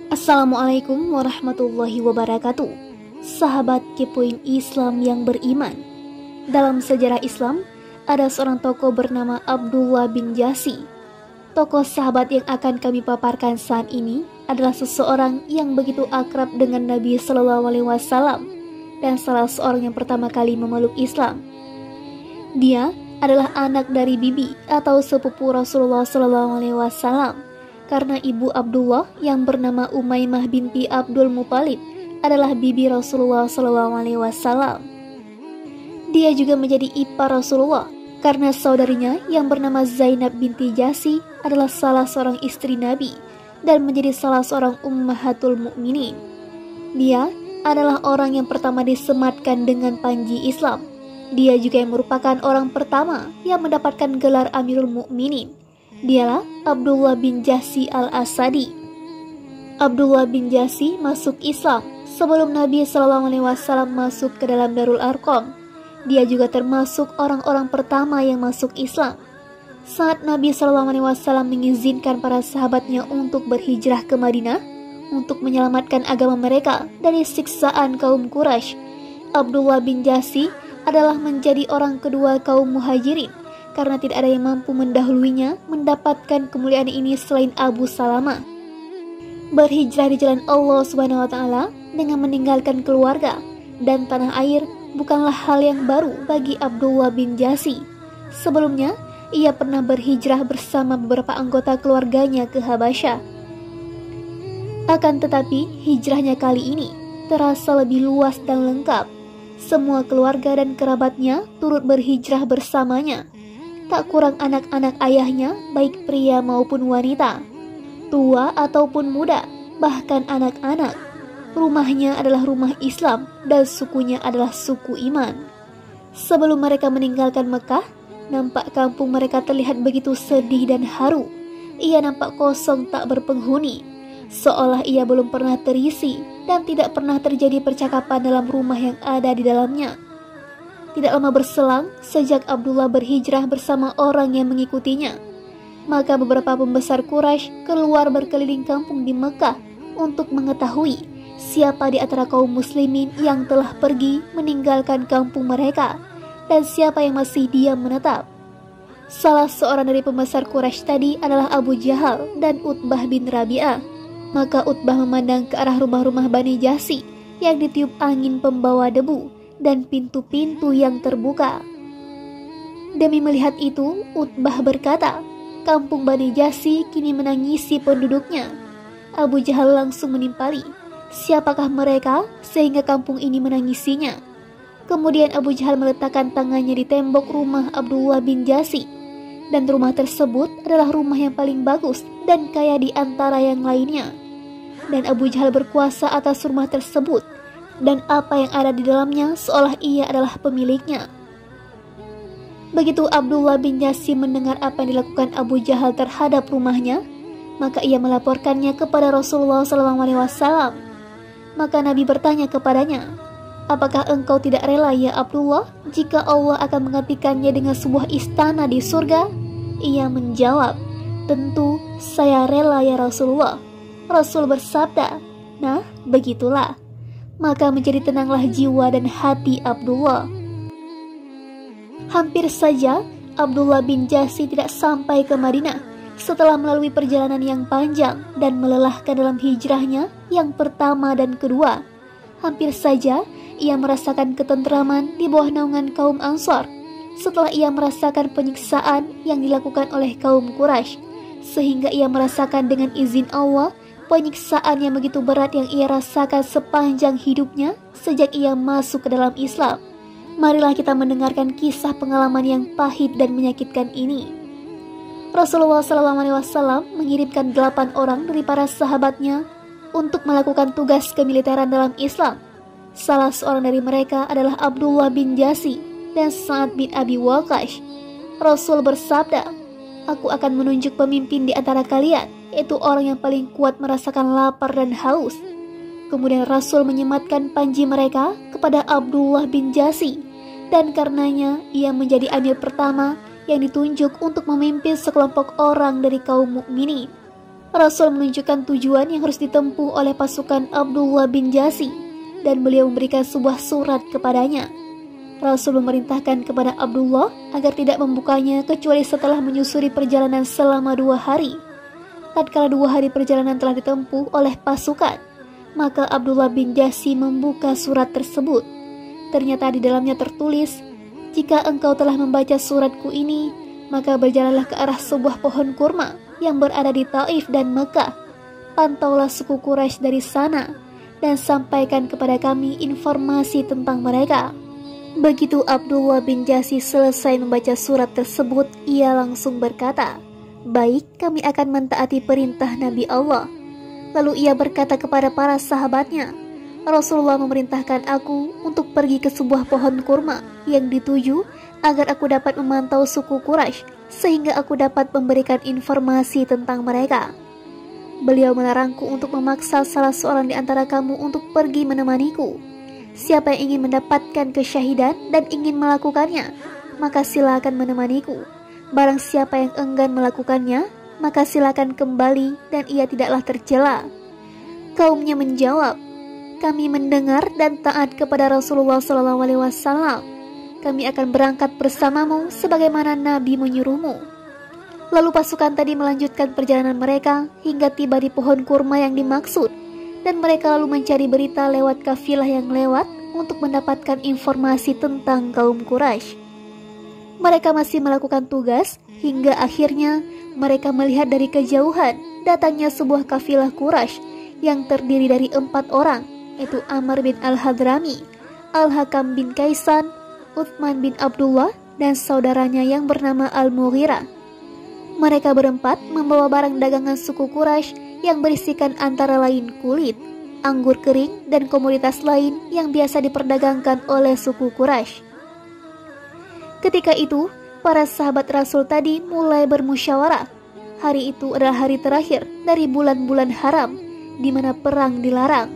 Assalamualaikum warahmatullahi wabarakatuh. Sahabat kepoin Islam yang beriman. Dalam sejarah Islam, ada seorang tokoh bernama Abdullah bin Jasi. Tokoh sahabat yang akan kami paparkan saat ini adalah seseorang yang begitu akrab dengan Nabi Shallallahu Alaihi Wasallam dan salah seorang yang pertama kali memeluk Islam. Dia adalah anak dari bibi atau sepupu Rasulullah Shallallahu Alaihi Wasallam. Karena ibu Abdullah yang bernama Umaymah binti Abdul Muthalib adalah bibi Rasulullah SAW. Dia juga menjadi ipar Rasulullah karena saudarinya yang bernama Zainab binti Jasi adalah salah seorang istri Nabi dan menjadi salah seorang ummahatul mukminin. Dia adalah orang yang pertama disematkan dengan panji Islam. Dia juga yang merupakan orang pertama yang mendapatkan gelar Amirul Mukminin. Dialah Abdullah bin Jasi al-Asadi. Abdullah bin Jasi masuk Islam sebelum Nabi SAW masuk ke dalam Darul Arqam. Dia juga termasuk orang-orang pertama yang masuk Islam. Saat Nabi SAW mengizinkan para sahabatnya untuk berhijrah ke Madinah untuk menyelamatkan agama mereka dari siksaan kaum Quraisy, Abdullah bin Jasi adalah menjadi orang kedua kaum Muhajirin karena tidak ada yang mampu mendahuluinya mendapatkan kemuliaan ini selain Abu Salamah. Berhijrah di jalan Allah Subhanahu wa taala dengan meninggalkan keluarga dan tanah air bukanlah hal yang baru bagi Abdullah bin Jasi. Sebelumnya, ia pernah berhijrah bersama beberapa anggota keluarganya ke Habasyah. Akan tetapi, hijrahnya kali ini terasa lebih luas dan lengkap. Semua keluarga dan kerabatnya turut berhijrah bersamanya. Tak kurang anak-anak ayahnya, baik pria maupun wanita, tua ataupun muda, bahkan anak-anak. Rumahnya adalah rumah Islam dan sukunya adalah suku iman. Sebelum mereka meninggalkan Mekah, nampak kampung mereka terlihat begitu sedih dan haru. Ia nampak kosong tak berpenghuni, seolah ia belum pernah terisi dan tidak pernah terjadi percakapan dalam rumah yang ada di dalamnya. Tidak lama berselang, sejak Abdullah berhijrah bersama orang yang mengikutinya, maka beberapa pembesar Quraisy keluar berkeliling kampung di Mekah untuk mengetahui siapa di antara kaum muslimin yang telah pergi meninggalkan kampung mereka dan siapa yang masih diam menetap. Salah seorang dari pembesar Quraisy tadi adalah Abu Jahal dan Utbah bin Rabi'ah. Maka Utbah memandang ke arah rumah-rumah Bani Jasi yang ditiup angin pembawa debu dan pintu-pintu yang terbuka. Demi melihat itu, Utbah berkata, kampung Bani Jasi kini menangisi penduduknya. Abu Jahal langsung menimpali, siapakah mereka sehingga kampung ini menangisinya? Kemudian Abu Jahal meletakkan tangannya di tembok rumah Abdullah bin Jasi, dan rumah tersebut adalah rumah yang paling bagus dan kaya di antara yang lainnya. Dan Abu Jahal berkuasa atas rumah tersebut, dan apa yang ada di dalamnya seolah ia adalah pemiliknya. Begitu Abdullah bin Jasi mendengar apa yang dilakukan Abu Jahal terhadap rumahnya, maka ia melaporkannya kepada Rasulullah SAW. Maka Nabi bertanya kepadanya, apakah engkau tidak rela ya Abdullah jika Allah akan menggantikannya dengan sebuah istana di surga? Ia menjawab, tentu saya rela ya Rasulullah. Rasul bersabda, nah begitulah. Maka menjadi tenanglah jiwa dan hati Abdullah. Hampir saja Abdullah bin Jasi tidak sampai ke Madinah setelah melalui perjalanan yang panjang dan melelahkan dalam hijrahnya yang pertama dan kedua. Hampir saja ia merasakan ketentraman di bawah naungan kaum Ansar setelah ia merasakan penyiksaan yang dilakukan oleh kaum Quraisy, sehingga ia merasakan dengan izin Allah penyiksaan yang begitu berat yang ia rasakan sepanjang hidupnya sejak ia masuk ke dalam Islam. Marilah kita mendengarkan kisah pengalaman yang pahit dan menyakitkan ini. Rasulullah SAW mengirimkan 8 orang dari para sahabatnya untuk melakukan tugas kemiliteran dalam Islam. Salah seorang dari mereka adalah Abdullah bin Jasi dan Sa'ad bin Abi Waqqas. Rasul bersabda, aku akan menunjuk pemimpin di antara kalian, yaitu orang yang paling kuat merasakan lapar dan haus. Kemudian Rasul menyematkan panji mereka kepada Abdullah bin Jasi, dan karenanya ia menjadi amir pertama yang ditunjuk untuk memimpin sekelompok orang dari kaum mukminin. Rasul menunjukkan tujuan yang harus ditempuh oleh pasukan Abdullah bin Jasi, dan beliau memberikan sebuah surat kepadanya. Rasul memerintahkan kepada Abdullah agar tidak membukanya kecuali setelah menyusuri perjalanan selama 2 hari. Tatkala 2 hari perjalanan telah ditempuh oleh pasukan, maka Abdullah bin Jasi membuka surat tersebut. Ternyata di dalamnya tertulis, "Jika engkau telah membaca suratku ini, maka berjalanlah ke arah sebuah pohon kurma yang berada di Taif dan Mekah. Pantaulah suku Quraisy dari sana dan sampaikan kepada kami informasi tentang mereka." Begitu Abdullah bin Jasi selesai membaca surat tersebut, ia langsung berkata, "Baik, kami akan mentaati perintah Nabi Allah." Lalu ia berkata kepada para sahabatnya, "Rasulullah memerintahkan aku untuk pergi ke sebuah pohon kurma yang dituju agar aku dapat memantau suku Quraisy sehingga aku dapat memberikan informasi tentang mereka. Beliau melarangku untuk memaksa salah seorang di antara kamu untuk pergi menemaniku. Siapa yang ingin mendapatkan kesyahidan dan ingin melakukannya, maka silakan menemaniku. Barang siapa yang enggan melakukannya, maka silakan kembali dan ia tidaklah tercela." Kaumnya menjawab, "Kami mendengar dan taat kepada Rasulullah SAW. Kami akan berangkat bersamamu sebagaimana Nabi menyuruhmu." Lalu pasukan tadi melanjutkan perjalanan mereka hingga tiba di pohon kurma yang dimaksud, dan mereka lalu mencari berita lewat kafilah yang lewat untuk mendapatkan informasi tentang kaum Quraisy. Mereka masih melakukan tugas hingga akhirnya mereka melihat dari kejauhan datangnya sebuah kafilah Quraisy yang terdiri dari 4 orang, yaitu Amr bin Al-Hadrami, Al-Hakam bin Kaisan, Uthman bin Abdullah, dan saudaranya yang bernama Al-Mughirah. Mereka berempat membawa barang dagangan suku Quraisy yang berisikan antara lain kulit, anggur kering, dan komoditas lain yang biasa diperdagangkan oleh suku Quraisy. Ketika itu, para sahabat Rasul tadi mulai bermusyawarah. Hari itu adalah hari terakhir dari bulan-bulan haram, di mana perang dilarang.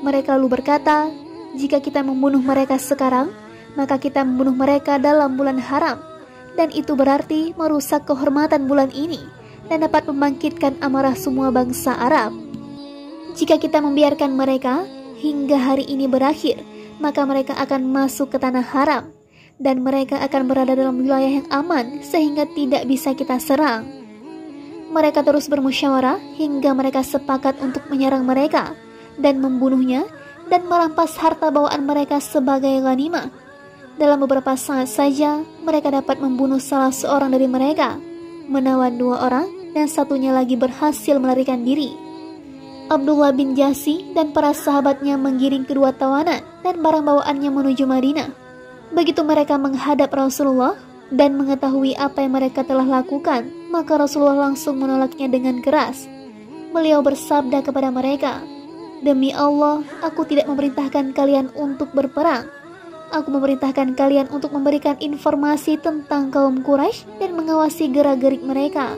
Mereka lalu berkata, "Jika kita membunuh mereka sekarang, maka kita membunuh mereka dalam bulan haram, dan itu berarti merusak kehormatan bulan ini dan dapat membangkitkan amarah semua bangsa Arab. Jika kita membiarkan mereka hingga hari ini berakhir, maka mereka akan masuk ke tanah haram, dan mereka akan berada dalam wilayah yang aman sehingga tidak bisa kita serang." Mereka terus bermusyawarah hingga mereka sepakat untuk menyerang mereka dan membunuhnya dan merampas harta bawaan mereka sebagai ghanimah. Dalam beberapa saat saja mereka dapat membunuh salah seorang dari mereka, menawan 2 orang, dan satunya lagi berhasil melarikan diri. Abdullah bin Jasi dan para sahabatnya menggiring kedua tawanan dan barang bawaannya menuju Madinah. Begitu mereka menghadap Rasulullah dan mengetahui apa yang mereka telah lakukan, maka Rasulullah langsung menolaknya dengan keras. Beliau bersabda kepada mereka, "Demi Allah, aku tidak memerintahkan kalian untuk berperang. Aku memerintahkan kalian untuk memberikan informasi tentang kaum Quraisy dan mengawasi gerak-gerik mereka."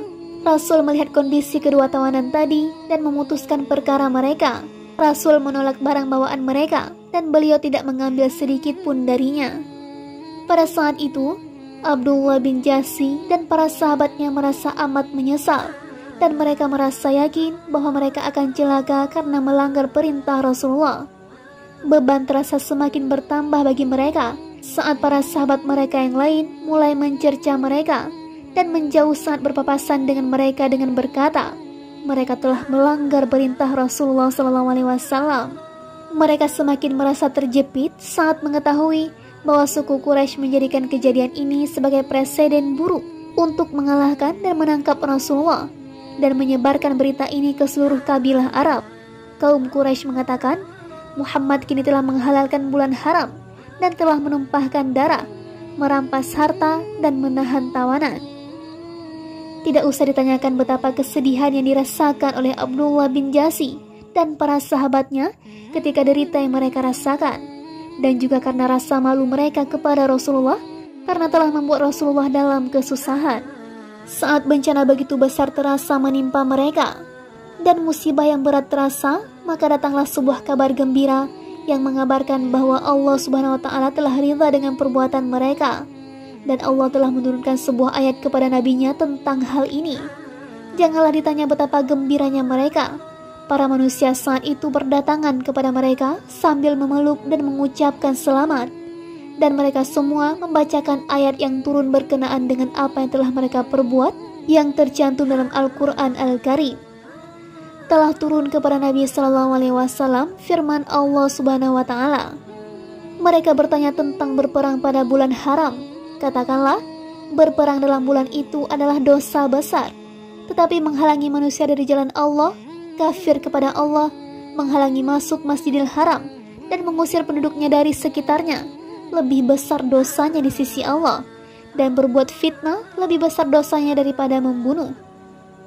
Rasul melihat kondisi kedua tawanan tadi dan memutuskan perkara mereka. Rasul menolak barang bawaan mereka dan beliau tidak mengambil sedikit pun darinya. Pada saat itu, Abdullah bin Jasi dan para sahabatnya merasa amat menyesal, dan mereka merasa yakin bahwa mereka akan celaka karena melanggar perintah Rasulullah. Beban terasa semakin bertambah bagi mereka saat para sahabat mereka yang lain mulai mencerca mereka dan menjauh saat berpapasan dengan mereka dengan berkata, mereka telah melanggar perintah Rasulullah SAW. Mereka semakin merasa terjepit saat mengetahui bahwa suku Quraisy menjadikan kejadian ini sebagai preseden buruk untuk mengalahkan dan menangkap Rasulullah dan menyebarkan berita ini ke seluruh kabilah Arab. Kaum Quraisy mengatakan, Muhammad kini telah menghalalkan bulan haram dan telah menumpahkan darah, merampas harta, dan menahan tawanan. Tidak usah ditanyakan betapa kesedihan yang dirasakan oleh Abdullah bin Jasi dan para sahabatnya ketika derita yang mereka rasakan, dan juga karena rasa malu mereka kepada Rasulullah karena telah membuat Rasulullah dalam kesusahan. Saat bencana begitu besar terasa menimpa mereka dan musibah yang berat terasa, maka datanglah sebuah kabar gembira yang mengabarkan bahwa Allah Subhanahu wa Ta'ala telah ridha dengan perbuatan mereka, dan Allah telah menurunkan sebuah ayat kepada nabinya tentang hal ini, Janganlah ditanya betapa gembiranya mereka. Para manusia saat itu berdatangan kepada mereka sambil memeluk dan mengucapkan selamat. Dan mereka semua membacakan ayat yang turun berkenaan dengan apa yang telah mereka perbuat yang tercantum dalam Al-Quran Al-Karim. Telah turun kepada Nabi SAW firman Allah Subhanahu wa Ta'ala. Mereka bertanya tentang berperang pada bulan haram. Katakanlah, berperang dalam bulan itu adalah dosa besar. Tetapi menghalangi manusia dari jalan Allah, kafir kepada Allah, menghalangi masuk Masjidil Haram, dan mengusir penduduknya dari sekitarnya, lebih besar dosanya di sisi Allah, dan berbuat fitnah lebih besar dosanya daripada membunuh.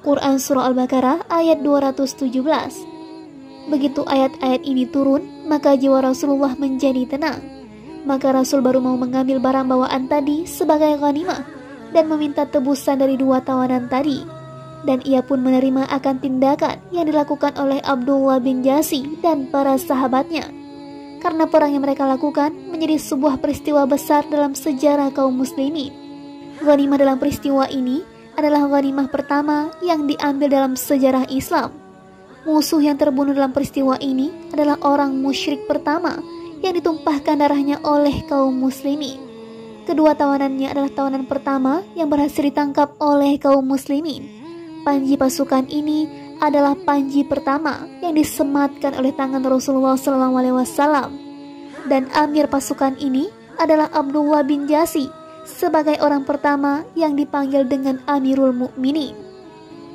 Quran Surah Al-Baqarah ayat 217. Begitu ayat-ayat ini turun, maka jiwa Rasulullah menjadi tenang. Maka Rasul baru mau mengambil barang bawaan tadi sebagai ghanimah dan meminta tebusan dari 2 tawanan tadi. Dan ia pun menerima akan tindakan yang dilakukan oleh Abdullah bin Jasi dan para sahabatnya. Karena perang yang mereka lakukan menjadi sebuah peristiwa besar dalam sejarah kaum muslimin. Ghanimah dalam peristiwa ini adalah ghanimah pertama yang diambil dalam sejarah Islam. Musuh yang terbunuh dalam peristiwa ini adalah orang musyrik pertama yang ditumpahkan darahnya oleh kaum muslimin. Kedua tawanannya adalah tawanan pertama yang berhasil ditangkap oleh kaum muslimin. Panji pasukan ini adalah panji pertama yang disematkan oleh tangan Rasulullah SAW. Dan amir pasukan ini adalah Abdullah bin Jasi sebagai orang pertama yang dipanggil dengan Amirul Mukminin.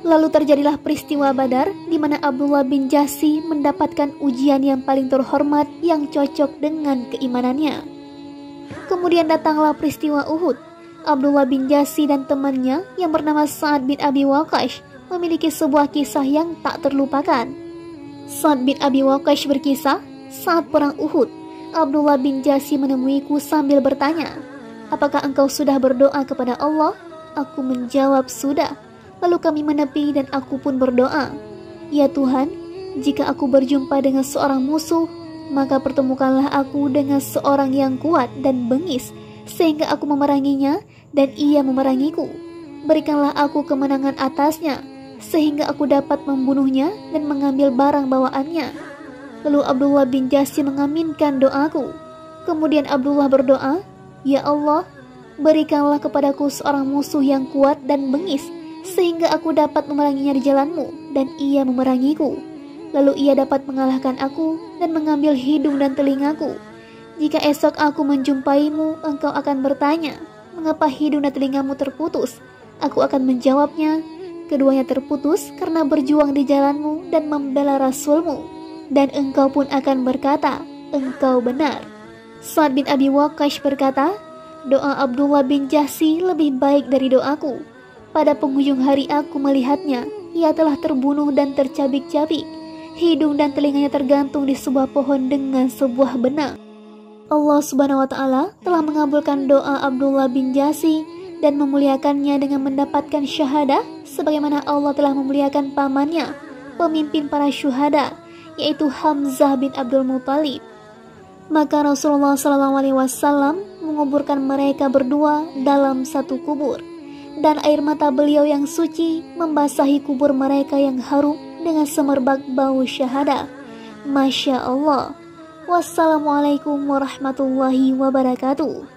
Lalu terjadilah peristiwa Badar di mana Abdullah bin Jasi mendapatkan ujian yang paling terhormat yang cocok dengan keimanannya. Kemudian datanglah peristiwa Uhud. Abdullah bin Jasi dan temannya yang bernama Sa'ad bin Abi Waqqas memiliki sebuah kisah yang tak terlupakan. Sa'ad bin Abi Waqqas berkisah, saat perang Uhud, Abdullah bin Jasi menemuiku sambil bertanya, "Apakah engkau sudah berdoa kepada Allah?" Aku menjawab, "Sudah." Lalu kami menepi dan aku pun berdoa, "Ya Tuhan, jika aku berjumpa dengan seorang musuh, maka pertemukanlah aku dengan seorang yang kuat dan bengis, sehingga aku memeranginya dan ia memerangiku. Berikanlah aku kemenangan atasnya, sehingga aku dapat membunuhnya dan mengambil barang bawaannya." Lalu Abdullah bin Jasi mengaminkan doaku. Kemudian Abdullah berdoa, "Ya Allah, berikanlah kepadaku seorang musuh yang kuat dan bengis, sehingga aku dapat memeranginya di jalanmu dan ia memerangiku. Lalu ia dapat mengalahkan aku dan mengambil hidung dan telingaku. Jika esok aku menjumpaimu, engkau akan bertanya, 'Mengapa hidung dan telingamu terputus?' Aku akan menjawabnya, 'Keduanya terputus karena berjuang di jalanmu dan membela Rasulmu.' Dan engkau pun akan berkata, 'Engkau benar.'" Sa'ad bin Abi Waqqas berkata, "Doa Abdullah bin Jasi lebih baik dari doaku. Pada penghujung hari aku melihatnya, ia telah terbunuh dan tercabik-cabik. Hidung dan telinganya tergantung di sebuah pohon dengan sebuah benang." Allah Subhanahu wa Ta'ala telah mengabulkan doa Abdullah bin Jasi dan memuliakannya dengan mendapatkan syahadah, sebagaimana Allah telah memuliakan pamannya, pemimpin para syuhada, yaitu Hamzah bin Abdul Muthalib. Maka Rasulullah SAW menguburkan mereka berdua dalam satu kubur, dan air mata beliau yang suci membasahi kubur mereka yang harum dengan semerbak bau syahadah. Masya Allah. Wassalamualaikum warahmatullahi wabarakatuh.